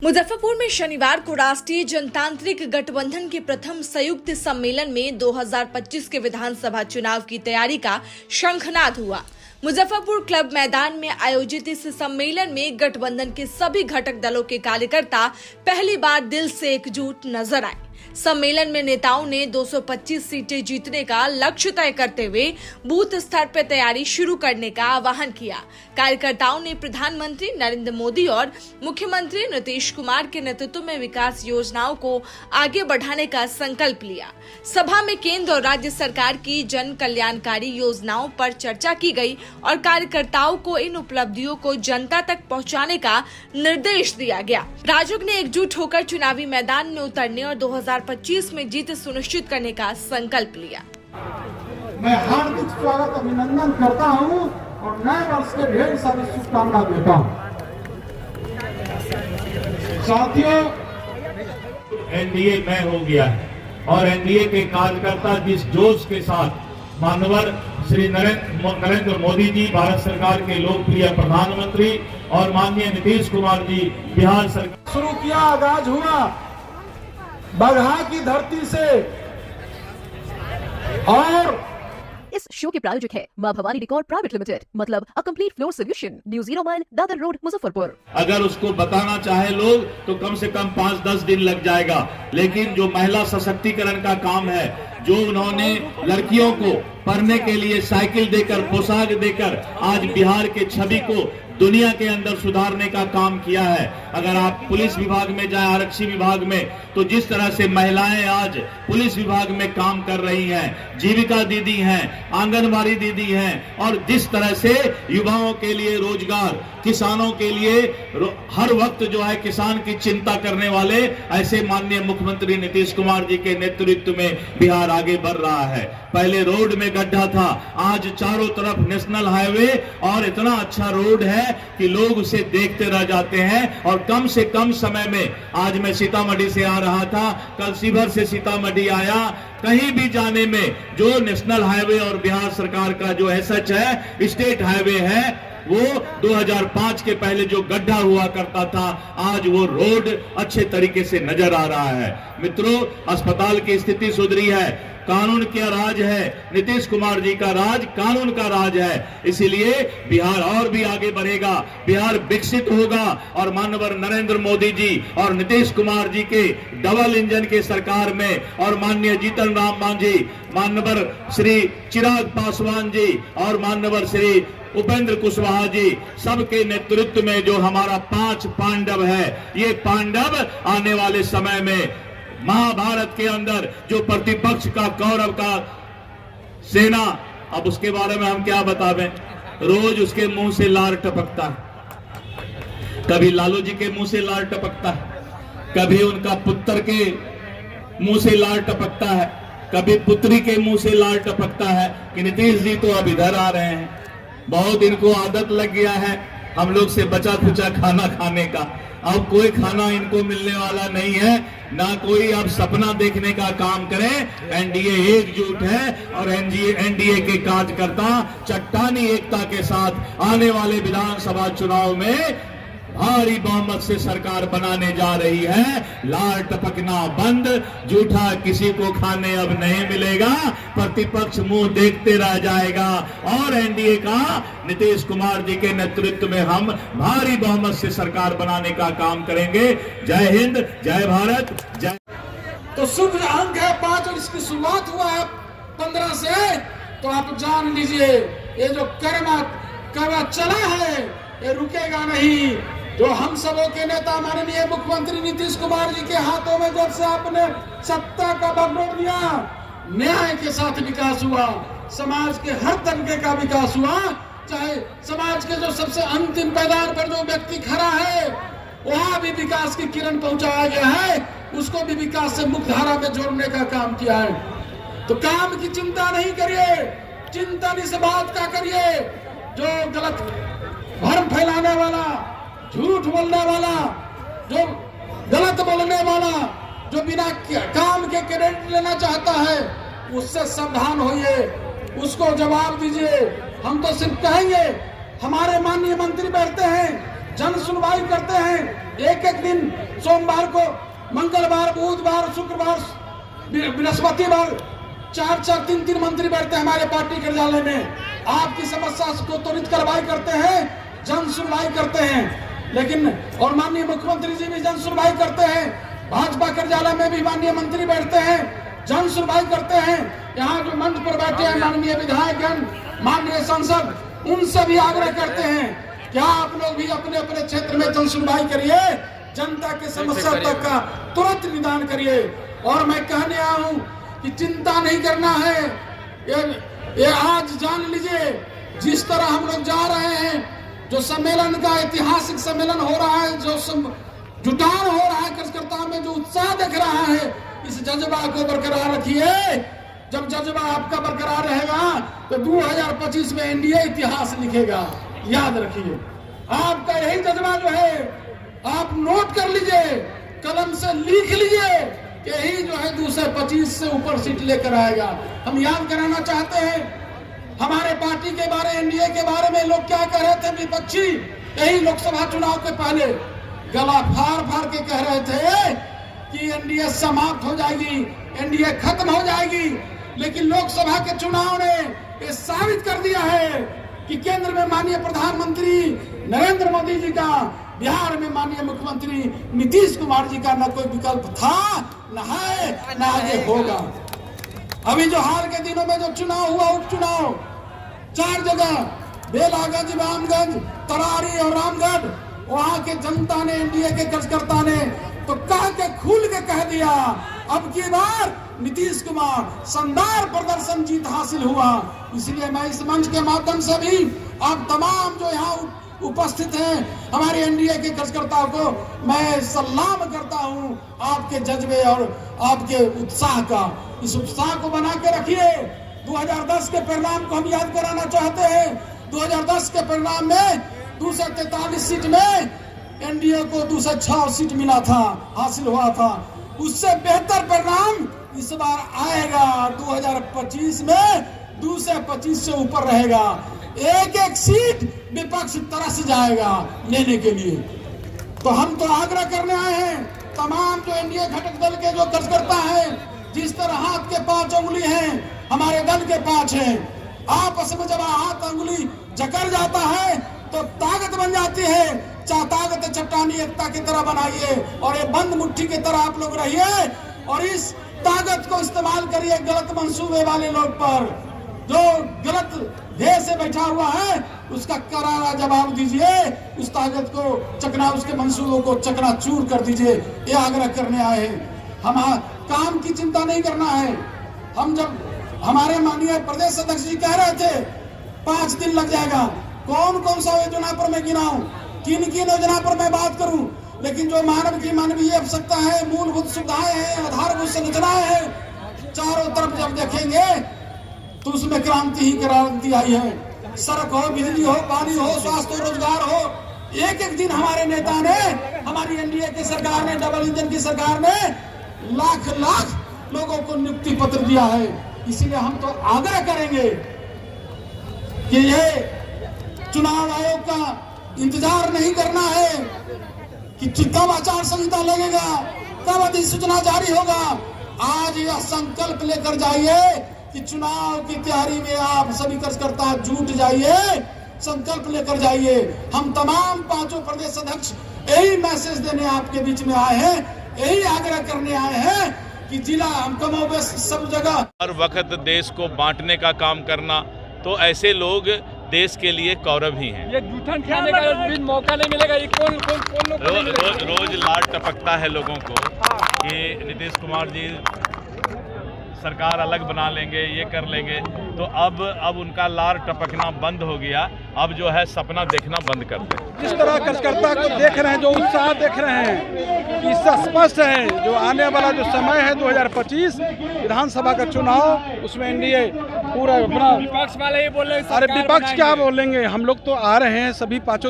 मुजफ्फरपुर में शनिवार को राष्ट्रीय जनतांत्रिक गठबंधन के प्रथम संयुक्त सम्मेलन में 2025 के विधानसभा चुनाव की तैयारी का शंखनाद हुआ। मुजफ्फरपुर क्लब मैदान में आयोजित इस सम्मेलन में गठबंधन के सभी घटक दलों के कार्यकर्ता पहली बार दिल से एकजुट नजर आए। सम्मेलन में नेताओं ने 225 सीटें जीतने का लक्ष्य तय करते हुए बूथ स्तर पर तैयारी शुरू करने का आह्वान किया। कार्यकर्ताओं ने प्रधानमंत्री नरेंद्र मोदी और मुख्यमंत्री नीतीश कुमार के नेतृत्व में विकास योजनाओं को आगे बढ़ाने का संकल्प लिया। सभा में केंद्र और राज्य सरकार की जन कल्याणकारी योजनाओं पर चर्चा की गई और कार्यकर्ताओं को इन उपलब्धियों को जनता तक पहुंचाने का निर्देश दिया गया। राजग ने एकजुट होकर चुनावी मैदान में उतरने और 2025 में जीत सुनिश्चित करने का संकल्प लिया। मैं हार्दिक स्वागत अभिनंदन करता हूं और नए वर्ष के ढेर सारी शुभकामना देता हूं। साथियों, एनडीए में हो गया है और एनडीए के कार्यकर्ता जिस जोश के साथ माननीय श्री नरेंद्र मोदी जी, भारत सरकार के लोकप्रिय प्रधानमंत्री, और माननीय नीतीश कुमार जी, बिहार सरकार शुरू किया, आगाज हुआ बगहा की धरती से। और इस शो के प्रायोजक है मां भवानी डेकोर प्राइवेट लिमिटेड, मतलब a complete floor solution, new 0 mile, Dadar road, Muzaffarpur. अगर उसको बताना चाहे लोग तो कम से कम 5-10 दिन लग जाएगा, लेकिन जो महिला सशक्तिकरण का काम है, जो उन्होंने लड़कियों को पढ़ने के लिए साइकिल देकर, पोशाक देकर आज बिहार के छवि को दुनिया के अंदर सुधारने का काम किया है। अगर आप पुलिस विभाग में जाए, आरक्षी विभाग में, तो जिस तरह से महिलाएं आज पुलिस विभाग में काम कर रही हैं, जीविका दीदी हैं, आंगनबाड़ी दीदी हैं, और जिस तरह से युवाओं के लिए रोजगार, किसानों के लिए हर वक्त जो है किसान की चिंता करने वाले ऐसे माननीय मुख्यमंत्री नीतीश कुमार जी के नेतृत्व में बिहार आगे बढ़ रहा है। पहले रोड में गड्ढा था, आज चारों तरफ नेशनल हाईवे और इतना अच्छा रोड है कि लोग उसे देखते रह जाते हैं। और कम से कम समय में, आज मैं सीतामढ़ी से आ रहा था, कल शिवहर से सीतामढ़ी आया, कहीं भी जाने में जो नेशनल हाईवे और बिहार सरकार का जो एसएच है, स्टेट हाईवे है, वो 2005 के पहले जो गड्ढा हुआ करता था, आज वो रोड अच्छे तरीके से नजर आ रहा है। मित्रों, अस्पताल की स्थिति सुधरी है, कानून का राज है, नीतीश कुमार जी का राज कानून का राज है, इसीलिए बिहार और भी आगे बढ़ेगा, बिहार विकसित होगा। और माननीय नरेंद्र मोदी जी और नीतीश कुमार जी के डबल इंजन के सरकार में, और माननीय जीतन राम मांझी, माननीय श्री चिराग पासवान जी और माननीय श्री उपेंद्र कुशवाहा जी, सबके नेतृत्व में जो हमारा 5 पांडव है, ये पांडव आने वाले समय में महाभारत के अंदर जो प्रतिपक्ष का कौरव का सेना, अब उसके बारे में हम क्या बतावें, रोज उसके मुंह से लार टपकता है। कभी लालू जी के मुंह से लार टपकता है, कभी उनका पुत्र के मुंह से लार टपकता है, कभी पुत्री के मुंह से लार टपकता है कि नीतीश जी तो अब इधर आ रहे हैं। बहुत इनको आदत लग गया है हम लोग से बचा खुचा खाना खाने का। अब कोई खाना इनको मिलने वाला नहीं है, ना कोई अब सपना देखने का काम करें। एनडीए एकजुट है और एनडीए के कार्यकर्ता चट्टानी एकता के साथ आने वाले विधानसभा चुनाव में भारी बहुमत से सरकार बनाने जा रही है। लाल टपकना बंद, जूठा किसी को खाने अब नहीं मिलेगा, प्रतिपक्ष मुंह देखते रह जाएगा, और एनडीए का नीतीश कुमार जी के नेतृत्व में हम भारी बहुमत से सरकार बनाने का काम करेंगे। जय हिंद, जय भारत, जय। तो शुभ अंक है 5 और इसकी शुरुआत हुआ है 15 से, तो आप जान लीजिए ये जो कर्मा चला है ये रुकेगा नहीं। जो हम सबों के नेता माननीय मुख्यमंत्री नीतीश कुमार जी के हाथों में जब से आपने सत्ता का बागडोर दिया, न्याय के साथ विकास हुआ, समाज के हर तबके का विकास हुआ। चाहे समाज के जो सबसे अंतिम पैदान पर जो व्यक्ति खड़ा है, वहां भी विकास की किरण पहुंचाया गया है, उसको भी विकास से मुख्य धारा में जोड़ने का काम किया है। तो काम की चिंता नहीं करिए, चिंतन इस बात का करिए जो गलत भ्रम फैलाने वाला, झूठ बोलने वाला, जो गलत बोलने वाला, जो बिना काम के क्रेडिट लेना चाहता है, उससे सावधान होइए, उसको जवाब दीजिए। हम तो सिर्फ कहेंगे, हमारे माननीय मंत्री बैठते हैं, जन सुनवाई करते हैं, एक एक दिन सोमवार को, मंगलवार, बुधवार, शुक्रवार, बृहस्पतिवार 4-4, 3-3 मंत्री बैठते हैं हमारे पार्टी कार्यालय में। आपकी समस्या को त्वरित कार्रवाई करते हैं, जन सुनवाई करते हैं। लेकिन और माननीय मुख्यमंत्री जी भी जन सुनवाई करते हैं, भाजपा कार्यालय में भी माननीय मंत्री बैठते हैं, जन सुनवाई करते हैं। यहाँ जो मंच पर बैठे हैं माननीय विधायकगण, माननीय सांसद, उनसे भी आग्रह करते हैं क्या आप लोग भी अपने अपने क्षेत्र में जन सुनवाई करिए, जनता के समस्या तक का तुरंत निदान करिए। और मैं कहने आया हूँ कि चिंता नहीं करना है। ये आज जान लीजिए, जिस तरह हम लोग जा रहे हैं, जो सम्मेलन का ऐतिहासिक सम्मेलन हो रहा है, जो जुटान हो रहा है कार्यकर्ताओं में, जो उत्साह दिख रहा है, इस जज्बा को बरकरार रखिए। जब जज्बा आपका बरकरार रहेगा तो 2025 में एनडीए इतिहास लिखेगा, याद रखिए। आपका यही जज्बा जो है आप नोट कर लीजिए, कलम से लिख लीजिए, यही जो है 225 से ऊपर सीट लेकर आएगा। हम याद कराना चाहते हैं हमारे पार्टी के बारे, एनडीए के बारे में लोग क्या कह रहे थे, विपक्षी यही लोकसभा चुनाव के पहले गला फाड़ फाड़ के कह रहे थे कि एनडीए समाप्त हो जाएगी, एनडीए खत्म हो जाएगी। लेकिन लोकसभा के चुनाव ने ये साबित कर दिया है कि केंद्र में माननीय प्रधानमंत्री नरेंद्र मोदी जी का, बिहार में माननीय मुख्यमंत्री नीतीश कुमार जी का न कोई विकल्प था, न है, न आगे होगा। अभी जो हाल के दिनों में जो चुनाव हुआ, उपचुनाव 4 जगह, बेलागंज, रामगंज, तरारी और रामगढ़, वहां के जनता ने, एनडीए के कार्यकर्ता ने तो कह के खुल के कह दिया, अब की बार नीतीश कुमार शानदार प्रदर्शन, जीत हासिल हुआ। इसलिए मैं इस मंच के माध्यम से भी आप तमाम जो यहाँ उपस्थित हैं हमारे एनडीए के कार्यकर्ताओं को मैं सलाम करता हूँ, आपके जज्बे और आपके उत्साह का। इस उत्साह को बना के रखिए। 2010 के परिणाम को हम याद कराना चाहते हैं। 2010 के परिणाम में 243 सीट में एनडीए को 206 सीट मिला था, हासिल हुआ था। उससे बेहतर परिणाम इस बार आएगा। 2025 में 225 से ऊपर रहेगा। एक एक सीट विपक्ष तरस जाएगा लेने के लिए। तो हम तो आग्रह करने आए हैं तमाम जो एनडीए घटक दल के जो कार्यकर्ता हैं, जिस तरह हाथ के 5 उंगली हैं, हमारे दल के 5 हैं। आपस में जब हाथ उंगली जकड़ जाता है तो ताकत बन जाती है। ताकत चट्टानी एकता की तरह बनाइए और ये बंद मुट्ठी की तरह आप लोग रहिए और इस ताकत को इस्तेमाल करिए गलत मंसूबे वाले लोग पर। जो गलत ध्येय से बैठा हुआ है उसका करारा जवाब दीजिए, उस ताकत को उसके मंसूबों को चकनाचूर कर दीजिए। ये आग्रह करने आए हैं। हम काम की चिंता नहीं करना है। हम जब हमारे माननीय प्रदेश अध्यक्ष जी कह रहे थे 5 दिन लग जाएगा, कौन कौन सा योजना पर मैं गिनाऊं, किन किन योजना पर मैं बात करूं, लेकिन जो मानव की मानवीय आवश्यकता है, मूलभूत सुविधाएं हैं, आधारभूत संरचनाएं हैं, चारों तरफ जब देखेंगे तो उसमें क्रांति ही क्रांति आई है। सड़क हो, बिजली हो, पानी हो, स्वास्थ्य हो, रोजगार हो, एक एक दिन हमारे नेता ने, हमारी एनडीए की सरकार ने, डबल इंजन की सरकार ने लाख लाख लोगों को नियुक्ति पत्र दिया है। इसीलिए हम तो आग्रह करेंगे कि ये चुनाव आयोग का इंतजार नहीं करना है कि कब आचार संहिता लगेगा, कब अधिसूचना जारी होगा। आज यह संकल्प लेकर जाइए कि चुनाव की तैयारी में आप सभी कार्यकर्ता जुट जाइए, संकल्प लेकर जाइए। हम तमाम 5 प्रदेश अध्यक्ष यही मैसेज देने आपके बीच में आए हैं, यही आग्रह करने आए हैं कि जिला हम कमोबेश सब जगह हर वक्त देश को बांटने का काम करना, तो ऐसे लोग देश के लिए कौरव ही हैं। ये जूठन खाने का भी मौका नहीं मिलेगा। ये कौन लोग रोज लाड टपकता है लोगों को कि नीतीश कुमार जी सरकार अलग बना लेंगे, ये कर लेंगे। तो अब उनका लार टपकना बंद हो गया। अब जो है सपना देखना बंद कर दें। जिस तरह कार्यकर्ता को देख रहे हैं, जो उत्साह देख रहे हैं, इससे स्पष्ट है जो आने वाला जो समय है 2025 विधानसभा का चुनाव, उसमें एनडीए पूरा अपना। विपक्ष वाले ही बोल रहे हैं, अरे विपक्ष क्या बोलेंगे। हम लोग तो आ रहे हैं, सभी 5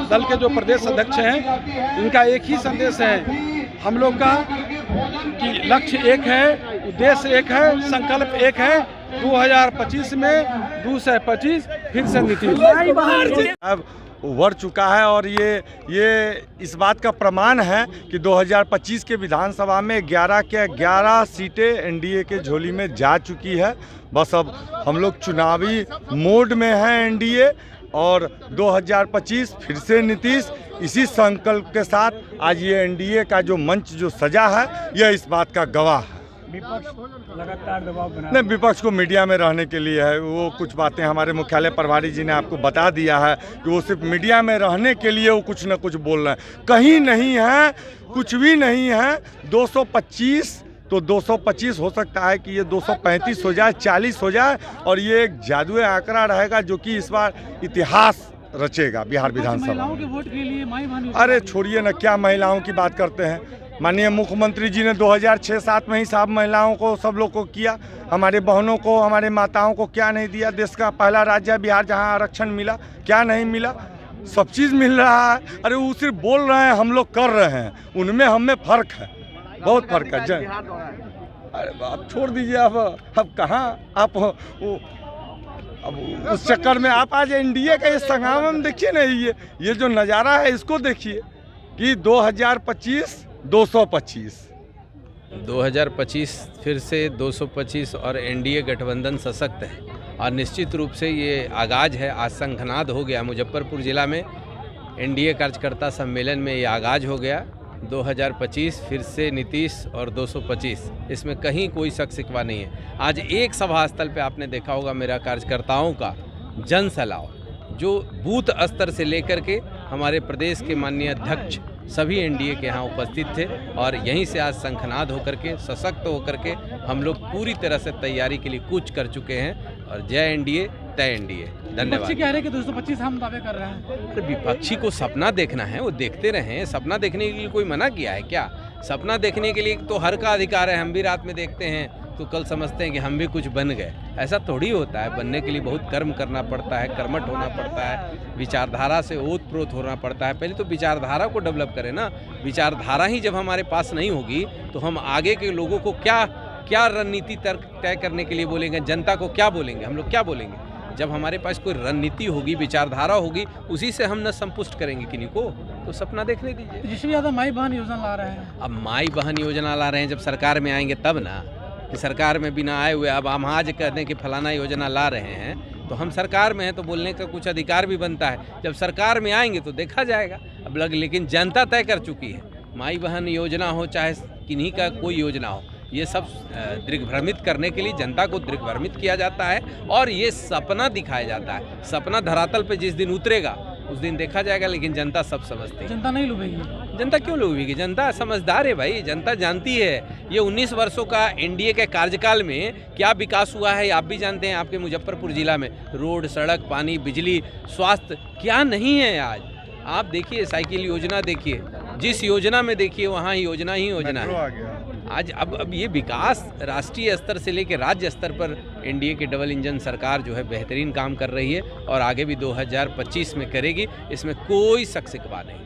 दल के जो प्रदेश अध्यक्ष हैं, इनका एक ही संदेश है हम लोग का कि लक्ष्य एक है, उद्देश्य एक है, संकल्प एक है। 2025 में 225 फिर से नीतीश। अब उभर चुका है और ये इस बात का प्रमाण है कि 2025 के विधानसभा में 11 के 11 सीटें एनडीए के झोली में जा चुकी है। बस अब हम लोग चुनावी मोड में हैं एनडीए, और 2025 फिर से नीतीश, इसी संकल्प के साथ आज ये एनडीए का जो मंच जो सजा है यह इस बात का गवाह है। विपक्ष लगातार दबाव बना नहीं, विपक्ष को मीडिया में रहने के लिए है। वो कुछ बातें हमारे मुख्यालय प्रभारी जी ने आपको बता दिया है कि वो सिर्फ मीडिया में रहने के लिए वो कुछ न कुछ बोल रहे हैं। कहीं नहीं है, कुछ भी नहीं है। 225 तो 225 हो सकता है कि ये 235 हो जाए, 40 हो जाए, और ये एक जादुई आंकड़ा रहेगा जो कि इस बार इतिहास रचेगा बिहार विधानसभा में। वोट के लिए माई बहन, अरे छोड़िए ना, क्या महिलाओं की बात करते हैं। माननीय मुख्यमंत्री जी ने 2006-07 में ही सब महिलाओं को, सब लोग को किया। हमारे बहनों को, हमारे माताओं को क्या नहीं दिया। देश का पहला राज्य है बिहार जहां आरक्षण मिला, क्या नहीं मिला, सब चीज़ मिल रहा है। अरे वो सिर्फ बोल रहे हैं, हम लोग कर रहे हैं, उनमें हमें फ़र्क है, बहुत फ़र्क है। अरे आप छोड़ दीजिए, अब कहाँ आप अब उस चक्कर में आप आज एनडीए का ये संगम देखिए ना, ये जो नज़ारा है इसको देखिए कि 2025 2025 फिर से 225 और एनडीए गठबंधन सशक्त है, और निश्चित रूप से ये आगाज़ है। आज शंखनाद हो गया मुजफ्फरपुर ज़िला में, एनडीए कार्यकर्ता सम्मेलन में ये आगाज़ हो गया। 2025 फिर से नीतीश और 225, इसमें कहीं कोई शक शिकवा नहीं है। आज एक सभा स्थल पे आपने देखा होगा मेरा कार्यकर्ताओं का जन सलाव, जो बूथ स्तर से लेकर के हमारे प्रदेश के माननीय अध्यक्ष सभी एनडीए के यहाँ उपस्थित थे, और यहीं से आज शंखनाद होकर के, सशक्त होकर के हम लोग पूरी तरह से तैयारी के लिए कूच कर चुके हैं। और जय एनडीए, तय एनडीए। धन्यवाद। कह रहे हैं कि 225 हम दावे कर रहे हैं। अरे विपक्षी को सपना देखना है, वो देखते रहें। सपना देखने के लिए कोई मना किया है क्या? सपना देखने के लिए तो हर का अधिकार है। हम भी रात में देखते हैं तो कल समझते हैं कि हम भी कुछ बन गए। ऐसा थोड़ी होता है। बनने के लिए बहुत कर्म करना पड़ता है, कर्मठ होना पड़ता है, विचारधारा से ओतप्रोत होना पड़ता है। पहले तो विचारधारा को डेवलप करें ना। विचारधारा ही जब हमारे पास नहीं होगी तो हम आगे के लोगों को क्या रणनीति तय करने के लिए बोलेंगे, जनता को क्या बोलेंगे, हम लोग क्या बोलेंगे? जब हमारे पास कोई रणनीति होगी, विचारधारा होगी, उसी से हम न संतुष्ट करेंगे किन्हीं को। तो सपना देखने दीजिए। जिसमें ज़्यादा माई बहन योजना ला रहे हैं। अब माई बहन योजना ला रहे हैं, जब सरकार में आएंगे तब ना, कि सरकार में बिना आए हुए अब हम आज कहते हैं कि फलाना योजना ला रहे हैं, तो हम सरकार में हैं तो बोलने का कुछ अधिकार भी बनता है। जब सरकार में आएंगे तो देखा जाएगा। अब लेकिन जनता तय कर चुकी है। माई बहन योजना हो चाहे किन्हीं का कोई योजना हो, ये सब दिग्भ्रमित करने के लिए जनता को दिग्भ्रमित किया जाता है, और ये सपना दिखाया जाता है। सपना धरातल पे जिस दिन उतरेगा उस दिन देखा जाएगा। लेकिन जनता सब समझती है। जनता नहीं लुभेगी। जनता क्यों लुभेगी? जनता समझदार है भाई। जनता जानती है ये 19 वर्षों का एनडीए के कार्यकाल में क्या विकास हुआ है, आप भी जानते हैं। आपके मुजफ्फरपुर जिला में रोड, सड़क, पानी, बिजली, स्वास्थ्य क्या नहीं है आज? आप देखिए, साइकिल योजना देखिए, जिस योजना में देखिए वहाँ योजना ही योजना है। आज अब ये विकास राष्ट्रीय स्तर से लेकर राज्य स्तर पर एनडीए की डबल इंजन सरकार जो है बेहतरीन काम कर रही है, और आगे भी 2025 में करेगी। इसमें कोई शक शिकवा नहीं।